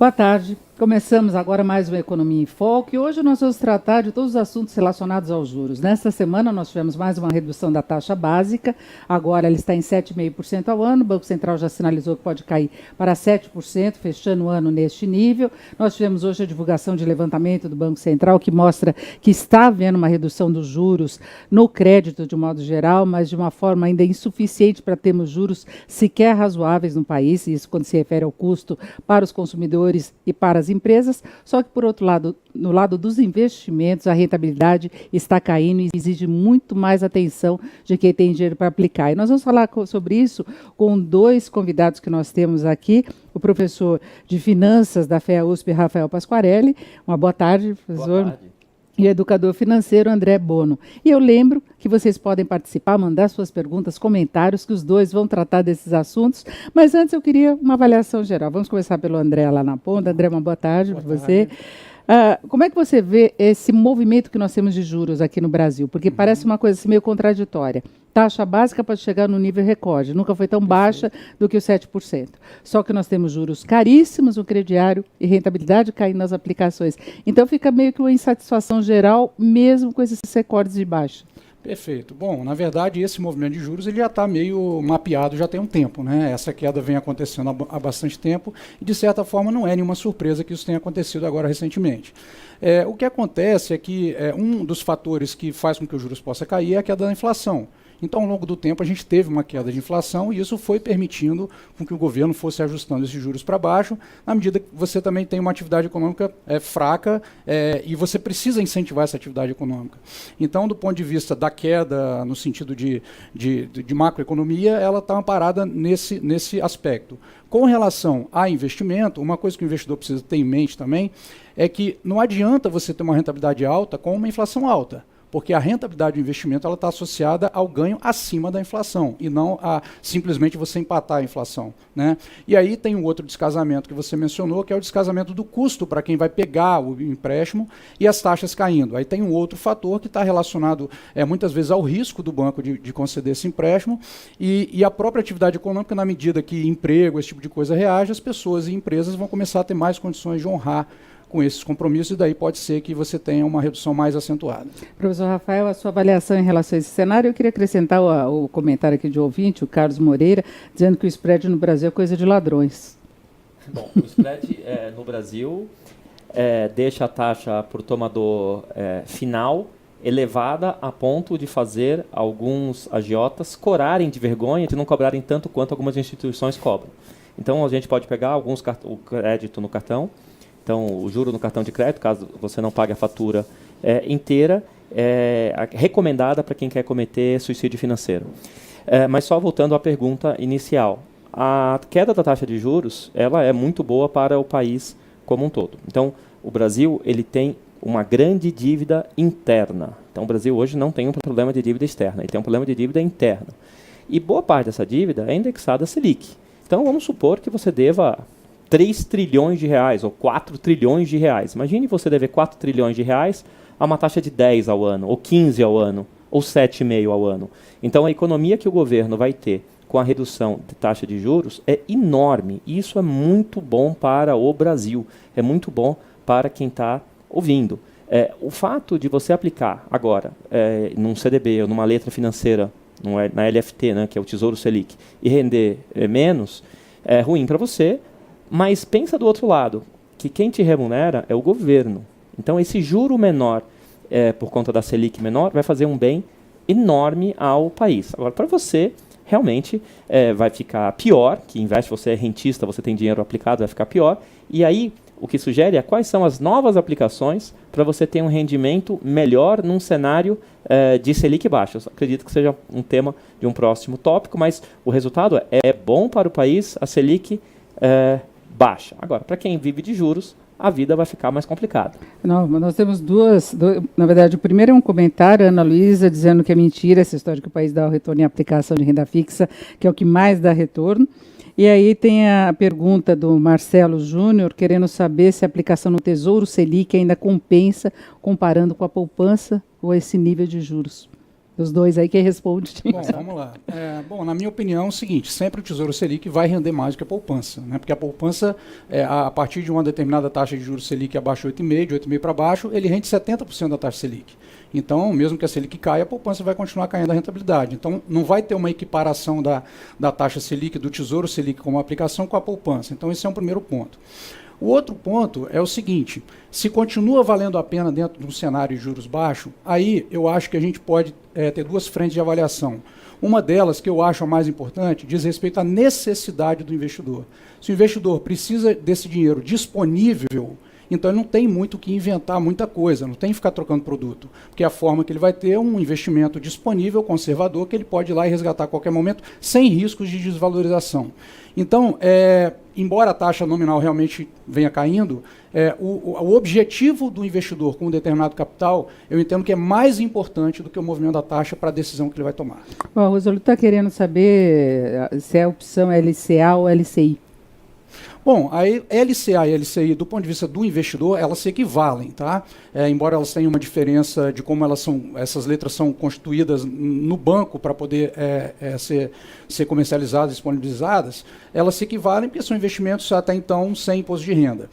Boa tarde. Começamos agora mais uma Economia em Foco e hoje nós vamos tratar de todos os assuntos relacionados aos juros. Nesta semana nós tivemos mais uma redução da taxa básica, agora ela está em 7,5% ao ano, o Banco Central já sinalizou que pode cair para 7%, fechando o ano neste nível. Nós tivemos hoje a divulgação de levantamento do Banco Central que mostra que está havendo uma redução dos juros no crédito de modo geral, mas de uma forma ainda insuficiente para termos juros sequer razoáveis no país, isso quando se refere ao custo para os consumidores e para as empresas, só que, por outro lado, no lado dos investimentos, a rentabilidade está caindo e exige muito mais atenção de quem tem dinheiro para aplicar. E nós vamos falar sobre isso com dois convidados que nós temos aqui, o professor de Finanças da FEA USP, Rafael Pasquarelli. Uma boa tarde, professor. Boa tarde. E educador financeiro, André Bono. E eu lembro que vocês podem participar, mandar suas perguntas, comentários, que os dois vão tratar desses assuntos. Mas antes eu queria uma avaliação geral. Vamos começar pelo André lá na ponta. André, uma boa tarde para você. Como é que você vê esse movimento que nós temos de juros aqui no Brasil? Porque parece uma coisa assim, meio contraditória. Taxa básica pode chegar no nível recorde, nunca foi tão baixa do que os 7%. Só que nós temos juros caríssimos no crediário e rentabilidade caindo nas aplicações. Então fica meio que uma insatisfação geral, mesmo com esses recordes de baixa. Perfeito. Bom, na verdade, esse movimento de juros ele já está meio mapeado já tem um tempo, né? Essa queda vem acontecendo há bastante tempo e, de certa forma, não é nenhuma surpresa que isso tenha acontecido agora recentemente. O que acontece é que um dos fatores que faz com que os juros possa cair é a queda da inflação. Então, ao longo do tempo, a gente teve uma queda de inflação e isso foi permitindo com que o governo fosse ajustando esses juros para baixo, na medida que você também tem uma atividade econômica fraca e você precisa incentivar essa atividade econômica. Então, do ponto de vista da queda, no sentido de macroeconomia, ela está amparada nesse aspecto. Com relação a investimento, uma coisa que o investidor precisa ter em mente também é que não adianta você ter uma rentabilidade alta com uma inflação alta. Porque a rentabilidade do investimento está associada ao ganho acima da inflação e não a simplesmente você empatar a inflação, né? E aí tem um outro descasamento que você mencionou, que é o descasamento do custo para quem vai pegar o empréstimo e as taxas caindo. Aí tem um outro fator que está relacionado muitas vezes ao risco do banco de conceder esse empréstimo e a própria atividade econômica, na medida que emprego, esse tipo de coisa reage, as pessoas e empresas vão começar a ter mais condições de honrar com esses compromissos, e daí pode ser que você tenha uma redução mais acentuada. Professor Rafael, a sua avaliação em relação a esse cenário, eu queria acrescentar o comentário aqui de ouvinte, o Carlos Moreira, dizendo que o spread no Brasil é coisa de ladrões. Bom, o spread no Brasil deixa a taxa por tomador final elevada a ponto de fazer alguns agiotas corarem de vergonha de não cobrarem tanto quanto algumas instituições cobram. Então, a gente pode pegar o crédito no cartão. Então, o juro no cartão de crédito, caso você não pague a fatura inteira, é recomendada para quem quer cometer suicídio financeiro. Mas só voltando à pergunta inicial, a queda da taxa de juros ela é muito boa para o país como um todo. Então, o Brasil ele tem uma grande dívida interna. Então, o Brasil hoje não tem um problema de dívida externa, ele tem um problema de dívida interna. E boa parte dessa dívida é indexada a Selic. Então, vamos supor que você deva 3 trilhões de reais ou 4 trilhões de reais. Imagine você dever 4 trilhões de reais a uma taxa de 10 ao ano, ou 15 ao ano, ou 7,5 ao ano. Então, a economia que o governo vai ter com a redução de taxa de juros é enorme. E isso é muito bom para o Brasil, é muito bom para quem está ouvindo. O fato de você aplicar agora num CDB ou numa letra financeira, na LFT, né, que é o Tesouro Selic, e render menos, é ruim para você. Mas pensa do outro lado, que quem te remunera é o governo. Então, esse juro menor, por conta da Selic menor, vai fazer um bem enorme ao país. Agora, para você, realmente vai ficar pior, que investe, você é rentista, você tem dinheiro aplicado, vai ficar pior. E aí, o que sugere é quais são as novas aplicações para você ter um rendimento melhor num cenário de Selic baixo. Eu acredito que seja um tema de um próximo tópico, mas o resultado é bom para o país, a Selic baixa. Agora, para quem vive de juros, a vida vai ficar mais complicada. Não, nós temos na verdade, o primeiro é um comentário, Ana Luísa, dizendo que é mentira essa história que o país dá o retorno em aplicação de renda fixa, que é o que mais dá retorno. E aí tem a pergunta do Marcelo Júnior, querendo saber se a aplicação no Tesouro Selic ainda compensa, comparando com a poupança ou esse nível de juros. Os dois aí, quem responde? Bom, vamos lá. Bom, na minha opinião é o seguinte, sempre o Tesouro Selic vai render mais do que a poupança, né? Porque a poupança, a partir de uma determinada taxa de juros Selic abaixo de 8,5, de 8,5 para baixo, ele rende 70% da taxa Selic. Então, mesmo que a Selic caia, a poupança vai continuar caindo a rentabilidade. Então, não vai ter uma equiparação da taxa Selic, do Tesouro Selic como aplicação com a poupança. Então, esse é um primeiro ponto. O outro ponto é o seguinte, se continua valendo a pena dentro de um cenário de juros baixos, aí eu acho que a gente pode ter duas frentes de avaliação. Uma delas, que eu acho a mais importante, diz respeito à necessidade do investidor. Se o investidor precisa desse dinheiro disponível, então ele não tem muito o que inventar muita coisa, não tem que ficar trocando produto, porque é a forma que ele vai ter um investimento disponível, conservador, que ele pode ir lá e resgatar a qualquer momento, sem riscos de desvalorização. Então, embora a taxa nominal realmente venha caindo, o objetivo do investidor com um determinado capital, eu entendo que é mais importante do que o movimento da taxa para a decisão que ele vai tomar. Bom, o Rosângela está querendo saber se a opção é LCA ou LCI. Bom, a LCA e a LCI, do ponto de vista do investidor, elas se equivalem, tá? Embora elas tenham uma diferença de como essas letras são constituídas no banco para poder ser comercializadas, disponibilizadas, elas se equivalem porque são investimentos até então sem imposto de renda.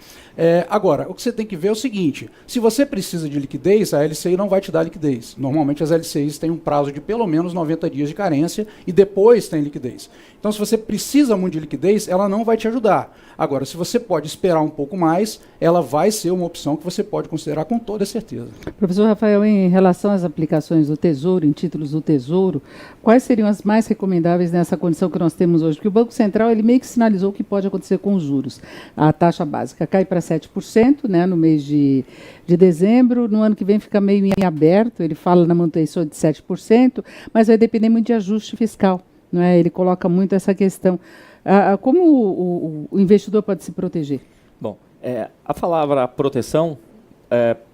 Agora, o que você tem que ver é o seguinte, se você precisa de liquidez, a LCI não vai te dar liquidez. Normalmente as LCIs têm um prazo de pelo menos 90 dias de carência e depois tem liquidez. Então, se você precisa muito de liquidez, ela não vai te ajudar. Agora, se você pode esperar um pouco mais, ela vai ser uma opção que você pode considerar com toda certeza. Professor Rafael, em relação às aplicações do Tesouro, em títulos do Tesouro, quais seriam as mais recomendáveis nessa condição que nós temos hoje? Porque o Banco Central ele meio que sinalizou o que pode acontecer com os juros. A taxa básica cai para 7%, né, no mês de dezembro, no ano que vem fica meio em aberto, ele fala na manutenção de 7%, mas vai depender muito de ajuste fiscal. Não é? Ele coloca muito essa questão. Como o investidor pode se proteger? Bom, a palavra proteção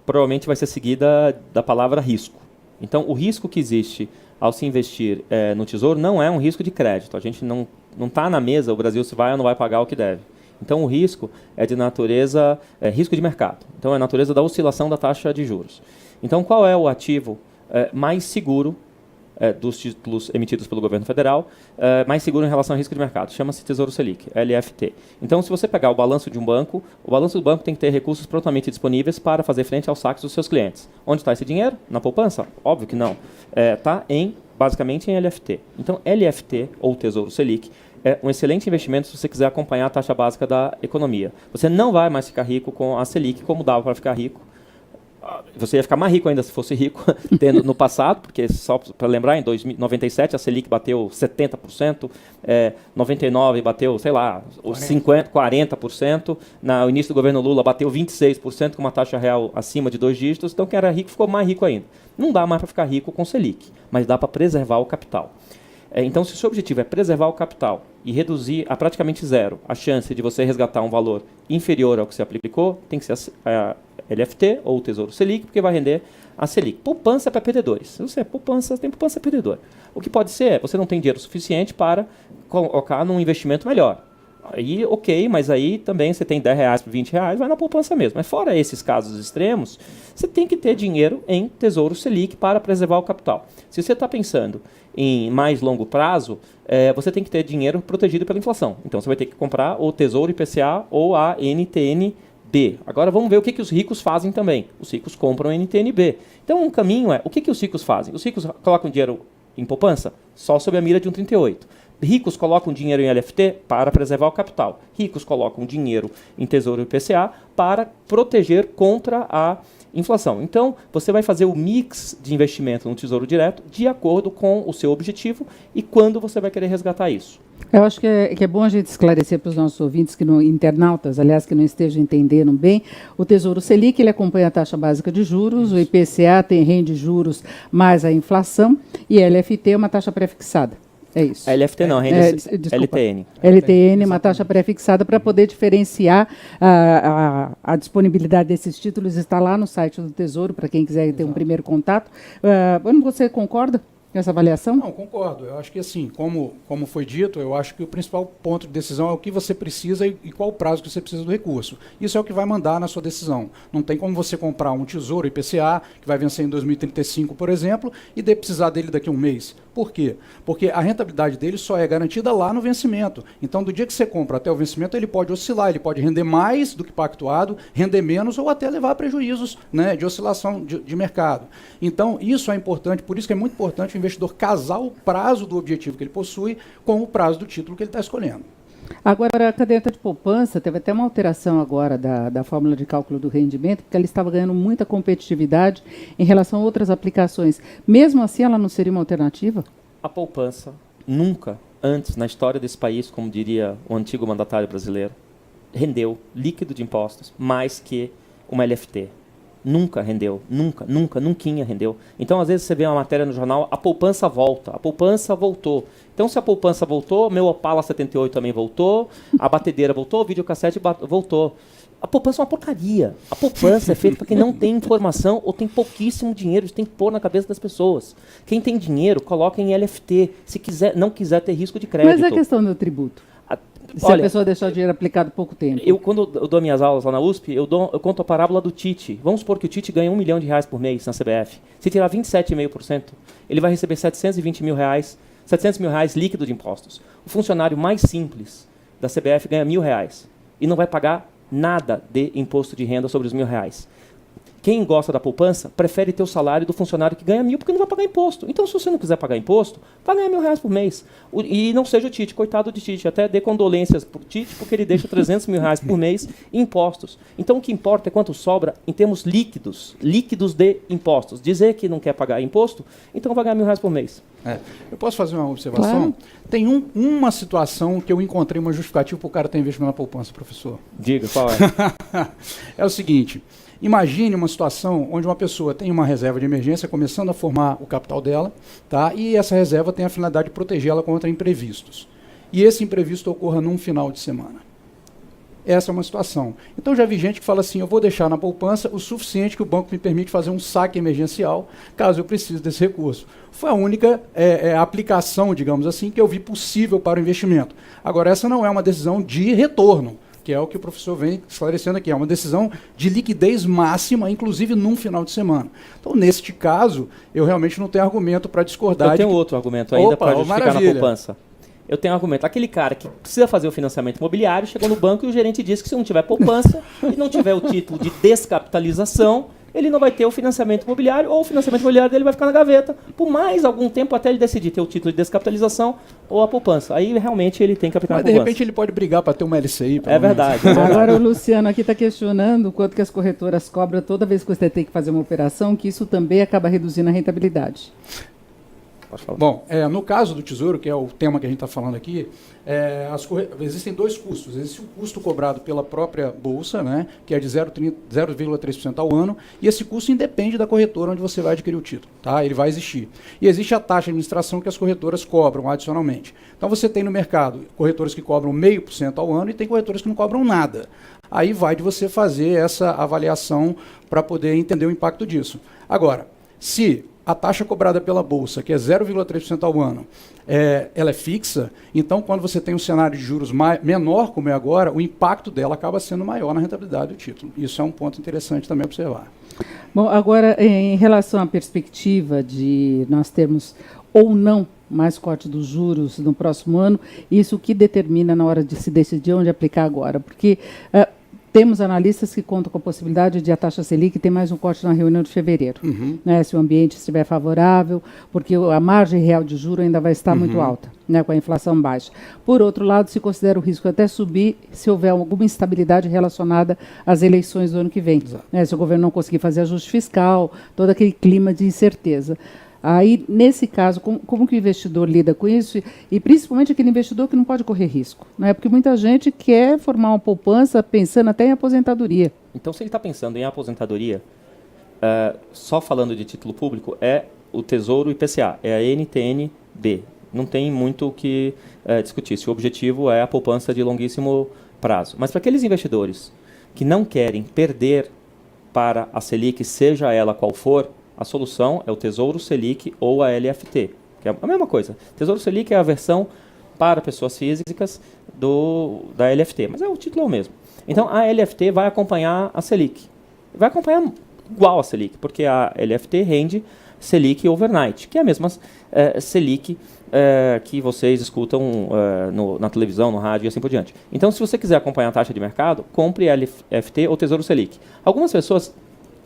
provavelmente vai ser seguida da palavra risco. Então, o risco que existe ao se investir no Tesouro não é um risco de crédito. A gente não está na mesa, o Brasil se vai ou não vai pagar o que deve. Então, o risco é de natureza, risco de mercado. Então, é a natureza da oscilação da taxa de juros. Então, qual é o ativo mais seguro dos títulos emitidos pelo governo federal, mais seguro em relação ao risco de mercado? Chama-se Tesouro Selic, LFT. Então, se você pegar o balanço de um banco, o balanço do banco tem que ter recursos prontamente disponíveis para fazer frente aos saques dos seus clientes. Onde está esse dinheiro? Na poupança? Óbvio que não. Está basicamente em LFT. Então, LFT, ou Tesouro Selic, é um excelente investimento se você quiser acompanhar a taxa básica da economia. Você não vai mais ficar rico com a Selic, como dava para ficar rico. Você ia ficar mais rico ainda se fosse rico no passado, porque só para lembrar, em 97 a Selic bateu 70%, 99 bateu, sei lá, os 40%, no início do governo Lula bateu 26%, com uma taxa real acima de 2 dígitos, então quem era rico ficou mais rico ainda. Não dá mais para ficar rico com Selic, mas dá para preservar o capital. Então, se o seu objetivo é preservar o capital e reduzir a praticamente zero a chance de você resgatar um valor inferior ao que você aplicou, tem que ser a LFT ou o Tesouro Selic, porque vai render a Selic. Poupança é para perdedores. Se você tem poupança perdedor. O que pode ser, você não tem dinheiro suficiente para colocar num investimento melhor. Aí, ok, mas aí também você tem R$10 por R$20, vai na poupança mesmo. Mas fora esses casos extremos, você tem que ter dinheiro em Tesouro Selic para preservar o capital. Se você está pensando em mais longo prazo, você tem que ter dinheiro protegido pela inflação. Então você vai ter que comprar o Tesouro IPCA ou a NTN-B. Agora vamos ver o que os ricos fazem também. Os ricos compram NTN-B. Então um caminho é, o que os ricos fazem? Os ricos colocam dinheiro em poupança? Só sob a mira de um 38. Ricos colocam dinheiro em LFT para preservar o capital. Ricos colocam dinheiro em Tesouro IPCA para proteger contra a inflação. Então, você vai fazer o mix de investimento no Tesouro Direto de acordo com o seu objetivo e quando você vai querer resgatar isso. Eu acho que é bom a gente esclarecer para os nossos ouvintes, internautas, aliás, que não estejam entendendo bem, o Tesouro Selic, ele acompanha a taxa básica de juros, o IPCA rende juros mais a inflação e a LFT é uma taxa pré-fixada. É isso. A LFT não, rende LTN. LTN, uma taxa pré-fixada para poder diferenciar a disponibilidade desses títulos. Está lá no site do Tesouro, para quem quiser ter um primeiro contato. Você concorda? essa avaliação? Não, concordo. Eu acho que assim, como foi dito, eu acho que o principal ponto de decisão é o que você precisa e qual o prazo que você precisa do recurso. Isso é o que vai mandar na sua decisão. Não tem como você comprar um tesouro IPCA, que vai vencer em 2035, por exemplo, e precisar dele daqui a um mês. Por quê? Porque a rentabilidade dele só é garantida lá no vencimento. Então, do dia que você compra até o vencimento, ele pode oscilar, ele pode render mais do que pactuado, render menos ou até levar a prejuízos, né, de oscilação de mercado. Então, isso é importante, por isso que é muito importante o investidor casar o prazo do objetivo que ele possui com o prazo do título que ele está escolhendo. Agora, a caderneta de poupança teve até uma alteração agora da fórmula de cálculo do rendimento, porque ela estava ganhando muita competitividade em relação a outras aplicações. Mesmo assim, ela não seria uma alternativa? A poupança nunca antes na história desse país, como diria o antigo mandatário brasileiro, rendeu líquido de impostos mais que uma LFT. Nunca rendeu, nunca rendeu. Então, às vezes, você vê uma matéria no jornal, a poupança volta, a poupança voltou. Então, se a poupança voltou, meu Opala 78 também voltou, a batedeira voltou, o videocassete voltou. A poupança é uma porcaria. A poupança é feita para quem não tem informação ou tem pouquíssimo dinheiro, isso tem que pôr na cabeça das pessoas. Quem tem dinheiro, coloca em LFT, se não quiser ter risco de crédito. Mas é questão do tributo. Se a pessoa deixar o dinheiro aplicado pouco tempo. Quando eu dou minhas aulas lá na USP, eu conto a parábola do Tite. Vamos supor que o Tite ganha R$1 milhão por mês na CBF. Se tirar 27,5%, ele vai receber R$720 mil, R$700 mil líquido de impostos. O funcionário mais simples da CBF ganha R$1.000 e não vai pagar nada de imposto de renda sobre os R$1.000. Quem gosta da poupança prefere ter o salário do funcionário que ganha 1.000 porque não vai pagar imposto. Então, se você não quiser pagar imposto, vai ganhar R$1.000 por mês. E não seja o Tite, coitado de Tite. Até dê condolências para o Tite porque ele deixa R$300 mil por mês em impostos. Então, o que importa é quanto sobra em termos líquidos de impostos. Dizer que não quer pagar imposto, então vai ganhar R$1.000 por mês. Eu posso fazer uma observação? Claro. Tem uma situação que eu encontrei uma justificativa para o cara ter investimento na poupança, professor. Diga, qual é? É o seguinte, imagine uma situação onde uma pessoa tem uma reserva de emergência começando a formar o capital dela, tá? E essa reserva tem a finalidade de protegê-la contra imprevistos. E esse imprevisto ocorra num final de semana. Essa é uma situação. Então, já vi gente que fala assim, eu vou deixar na poupança o suficiente que o banco me permite fazer um saque emergencial, caso eu precise desse recurso. Foi a única aplicação, digamos assim, que eu vi possível para o investimento. Agora, essa não é uma decisão de retorno, que é o que o professor vem esclarecendo aqui. É uma decisão de liquidez máxima, inclusive num final de semana. Então, neste caso, eu realmente não tenho argumento para discordar. Eu tenho outro argumento ainda para justificar na poupança. Eu tenho um argumento. Aquele cara que precisa fazer o financiamento imobiliário, chegou no banco e o gerente disse que se não tiver poupança e não tiver o título de descapitalização, ele não vai ter o financiamento imobiliário ou o financiamento imobiliário dele vai ficar na gaveta por mais algum tempo até ele decidir ter o título de descapitalização ou a poupança. Aí realmente ele tem que aplicar a poupança. Mas de repente ele pode brigar para ter uma LCI. É verdade. Agora o Luciano aqui está questionando quanto que as corretoras cobram toda vez que você tem que fazer uma operação, que isso também acaba reduzindo a rentabilidade. Bom, no caso do Tesouro, que é o tema que a gente está falando aqui, existem dois custos. Existe o custo cobrado pela própria Bolsa, né, que é de 0,3% ao ano, e esse custo independe da corretora onde você vai adquirir o título. Tá? Ele vai existir. E existe a taxa de administração que as corretoras cobram adicionalmente. Então você tem no mercado corretoras que cobram 0,5% ao ano e tem corretoras que não cobram nada. Aí vai de você fazer essa avaliação para poder entender o impacto disso. Agora, se a taxa cobrada pela Bolsa, que é 0,3% ao ano, ela é fixa, então quando você tem um cenário de juros menor, como é agora, o impacto dela acaba sendo maior na rentabilidade do título. Isso é um ponto interessante também observar. Bom, agora, em relação à perspectiva de nós termos ou não mais corte dos juros no próximo ano, isso que determina na hora de se decidir onde aplicar agora, porque temos analistas que contam com a possibilidade de a taxa Selic ter mais um corte na reunião de fevereiro, né, se o ambiente estiver favorável, porque a margem real de juro ainda vai estar muito alta, né, com a inflação baixa. Por outro lado, se considera o risco até subir se houver alguma instabilidade relacionada às eleições do ano que vem, né, se o governo não conseguir fazer ajuste fiscal, todo aquele clima de incerteza. Aí, nesse caso, como que o investidor lida com isso? E principalmente aquele investidor que não pode correr risco, né? Porque muita gente quer formar uma poupança pensando até em aposentadoria. Então, se ele está pensando em aposentadoria, só falando de título público, é o Tesouro IPCA, é a NTN-B. Não tem muito o que discutir. Se o objetivo é a poupança de longuíssimo prazo. Mas para aqueles investidores que não querem perder para a Selic, seja ela qual for, a solução é o Tesouro Selic ou a LFT. que é a mesma coisa. Tesouro Selic é a versão para pessoas físicas da LFT, mas o título é o mesmo. Então, a LFT vai acompanhar a Selic. Vai acompanhar igual a Selic, porque a LFT rende Selic overnight, que é a mesma Selic que vocês escutam na televisão, no rádio e assim por diante. Então, se você quiser acompanhar a taxa de mercado, compre a LFT ou Tesouro Selic. Algumas pessoas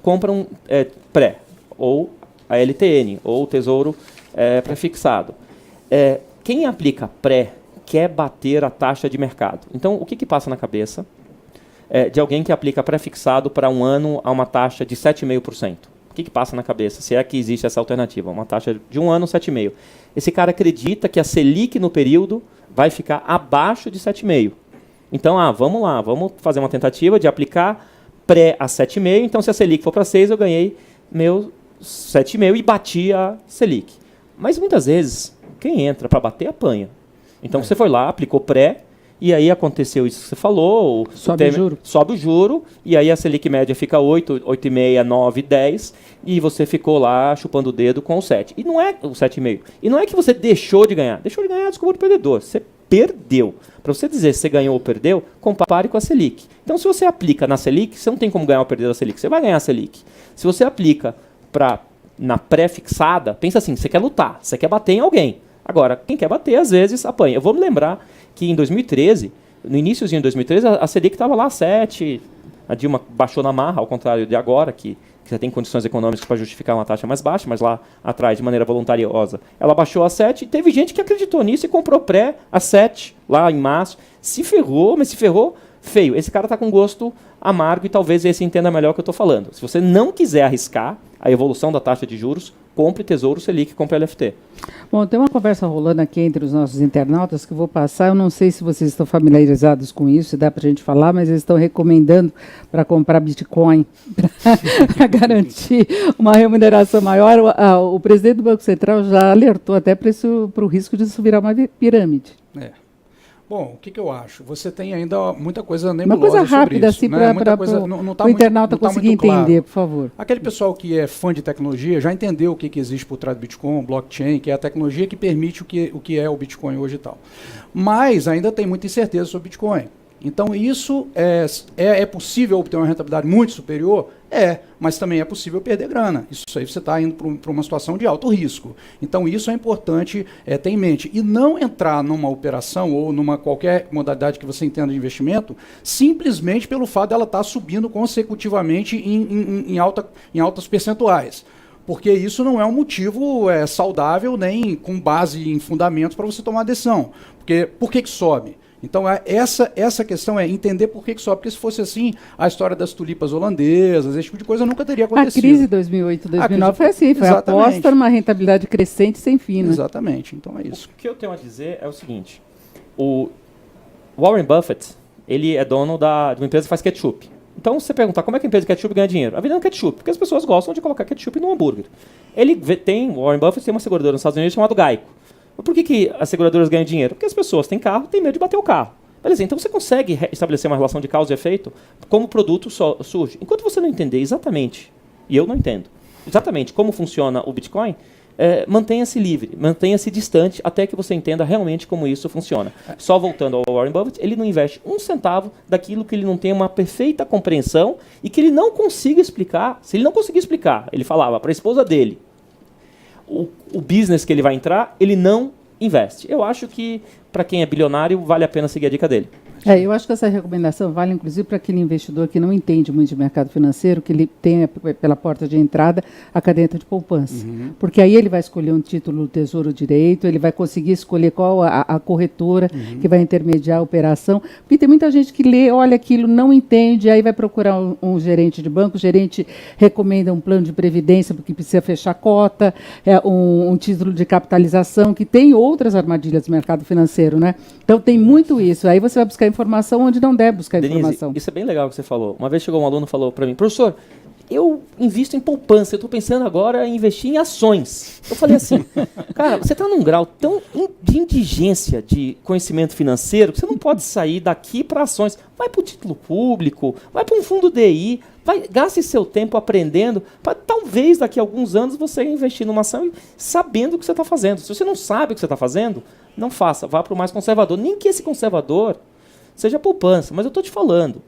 compram pré, ou a LTN, ou Tesouro prefixado. Quem aplica pré quer bater a taxa de mercado. Então, o que passa na cabeça de alguém que aplica prefixado para um ano a uma taxa de 7,5%? O que passa na cabeça, se é que existe essa alternativa? Uma taxa de um ano, 7,5%. Esse cara acredita que a Selic no período vai ficar abaixo de 7,5%. Então, vamos lá, vamos fazer uma tentativa de aplicar pré a 7,5%. Então, se a Selic for para 6%, eu ganhei meu 7,5% e bati a Selic. Mas, muitas vezes, quem entra para bater, apanha. Então, você foi lá, aplicou pré, e aí aconteceu isso que você falou. Sobe o juro, e aí a Selic média fica 8, 8,5, 9, 10, e você ficou lá chupando o dedo com o 7. E não é o 7,5. E não é que você deixou de ganhar. Deixou de ganhar, desculpa, o perdedor. Você perdeu. Para você dizer se você ganhou ou perdeu, compare com a Selic. Então, se você aplica na Selic, você não tem como ganhar ou perder a Selic. Você vai ganhar a Selic. Se você aplica na pré-fixada, pensa assim, você quer lutar, você quer bater em alguém. Agora, quem quer bater, às vezes, apanha. Eu vou me lembrar que em 2013, no iníciozinho de 2013, a Selic estava lá 7, a Dilma baixou na marra, ao contrário de agora, que você tem condições econômicas para justificar uma taxa mais baixa, mas lá atrás, de maneira voluntariosa, ela baixou a 7, e teve gente que acreditou nisso e comprou pré a 7, lá em março, se ferrou, mas se ferrou feio. Esse cara está com gosto amargo e talvez esse entenda melhor o que eu estou falando. Se você não quiser arriscar a evolução da taxa de juros, compre Tesouro Selic, compre LFT. Bom, tem uma conversa rolando aqui entre os nossos internautas que eu vou passar. Eu não sei se vocês estão familiarizados com isso, se dá para a gente falar, mas eles estão recomendando para comprar Bitcoin para garantir uma remuneração maior. O presidente do Banco Central já alertou até para o risco de isso virar uma pirâmide. Bom, o que eu acho? Você tem ainda muita coisa nebulosa uma coisa rápida, sobre isso, assim, né? para o internauta conseguir entender, por favor. Aquele pessoal que é fã de tecnologia já entendeu o que existe por trás do Bitcoin, blockchain, que é a tecnologia que permite o que é o Bitcoin hoje e tal. Mas ainda tem muita incerteza sobre o Bitcoin. Então, isso é possível obter uma rentabilidade muito superior? Mas também é possível perder grana. Isso aí você está indo para uma situação de alto risco. Então, isso é importante ter em mente. E não entrar numa operação ou numa qualquer modalidade que você entenda de investimento, simplesmente pelo fato dela estar subindo consecutivamente em altas percentuais. Porque isso não é um motivo saudável nem com base em fundamentos para você tomar decisão. Porque por que sobe? Então, essa questão é entender por que sobe, porque se fosse assim, a história das tulipas holandesas, esse tipo de coisa nunca teria acontecido. A crise de 2008, 2009 foi assim, foi a aposta numa rentabilidade crescente sem fim. Né? Exatamente, então é isso. O que eu tenho a dizer é o seguinte, o Warren Buffett, ele é dono de uma empresa que faz ketchup. Então, se você perguntar como é que a empresa de ketchup ganha dinheiro, a vendendo ketchup, porque as pessoas gostam de colocar ketchup no hambúrguer. O Warren Buffett tem uma seguradora nos Estados Unidos chamada Geico. Por que as seguradoras ganham dinheiro? Porque as pessoas têm carro, têm medo de bater o carro. Beleza, então você consegue estabelecer uma relação de causa e efeito como o produto surge. Enquanto você não entender exatamente, e eu não entendo, exatamente como funciona o Bitcoin, mantenha-se livre, mantenha-se distante até que você entenda realmente como isso funciona. Só voltando ao Warren Buffett, ele não investe um centavo daquilo que ele não tem uma perfeita compreensão e que ele não consiga explicar. Se ele não conseguir explicar, ele falava para a esposa dele, o business que ele vai entrar, ele não investe. Eu acho que, para quem é bilionário, vale a pena seguir a dica dele. Eu acho que essa recomendação vale, inclusive, para aquele investidor que não entende muito de mercado financeiro, que ele tenha pela porta de entrada a caderneta de poupança. Uhum. Porque aí ele vai escolher um título do Tesouro Direito, ele vai conseguir escolher qual a corretora que vai intermediar a operação. Porque tem muita gente que lê, olha aquilo, não entende, aí vai procurar um gerente de banco, o gerente recomenda um plano de previdência porque precisa fechar cota, um título de capitalização, que tem outras armadilhas do mercado financeiro, né? Então tem muito isso. Aí você vai buscar informação onde não deve buscar informação. Isso é bem legal que você falou. Uma vez chegou um aluno e falou para mim, professor, eu invisto em poupança, eu estou pensando agora em investir em ações. Eu falei assim, cara, você está num grau tão de indigência de conhecimento financeiro que você não pode sair daqui para ações. Vai para o título público, vai para um fundo DI, Gaste seu tempo aprendendo, para talvez daqui a alguns anos você investir numa ação sabendo o que você está fazendo. Se você não sabe o que você está fazendo, não faça, vá para o mais conservador. Nem que esse conservador seja poupança, mas eu estou te falando,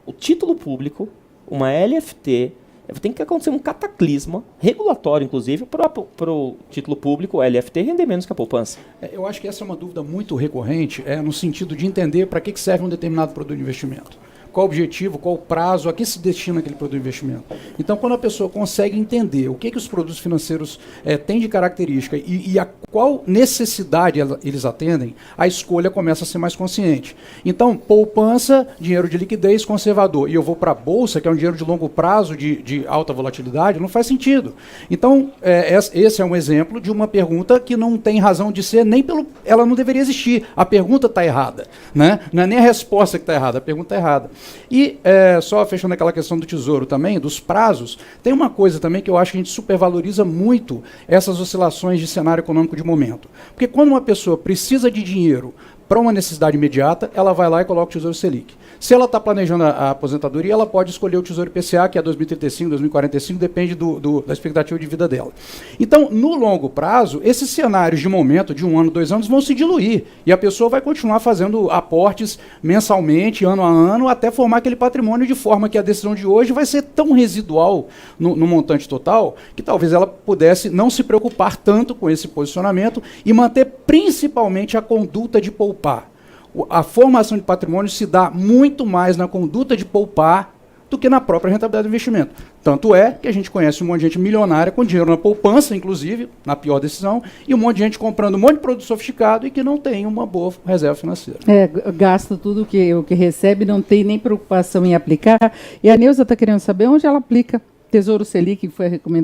o título público, uma LFT, tem que acontecer um cataclisma, regulatório inclusive, para o título público, a LFT, render menos que a poupança. Eu acho que essa é uma dúvida muito recorrente, no sentido de entender para que serve um determinado produto de investimento. Qual o objetivo, qual o prazo, a que se destina aquele produto de investimento. Então, quando a pessoa consegue entender o que os produtos financeiros têm de característica e a qual necessidade eles atendem, a escolha começa a ser mais consciente. Então, poupança, dinheiro de liquidez, conservador, e eu vou para a bolsa, que é um dinheiro de longo prazo, de alta volatilidade, não faz sentido. Então, esse é um exemplo de uma pergunta que não tem razão de ser, ela não deveria existir. A pergunta está errada, né? Não é nem a resposta que está errada, a pergunta está errada. E, só fechando aquela questão do tesouro também, dos prazos, tem uma coisa também que eu acho que a gente supervaloriza muito essas oscilações de cenário econômico de momento. Porque quando uma pessoa precisa de dinheiro para uma necessidade imediata, ela vai lá e coloca o Tesouro Selic. Se ela está planejando a aposentadoria, ela pode escolher o Tesouro IPCA, que é 2035, 2045, depende da expectativa de vida dela. Então, no longo prazo, esses cenários de momento, de 1 ano, 2 anos, vão se diluir. E a pessoa vai continuar fazendo aportes mensalmente, ano a ano, até formar aquele patrimônio, de forma que a decisão de hoje vai ser tão residual no montante total, que talvez ela pudesse não se preocupar tanto com esse posicionamento e manter principalmente a conduta de poupar. A formação de patrimônio se dá muito mais na conduta de poupar do que na própria rentabilidade do investimento. Tanto é que a gente conhece um monte de gente milionária com dinheiro na poupança, inclusive, na pior decisão, e um monte de gente comprando um monte de produto sofisticado e que não tem uma boa reserva financeira. Gasta tudo o que recebe, não tem nem preocupação em aplicar. E a Neuza está querendo saber onde ela aplica Tesouro Selic, que foi recomendado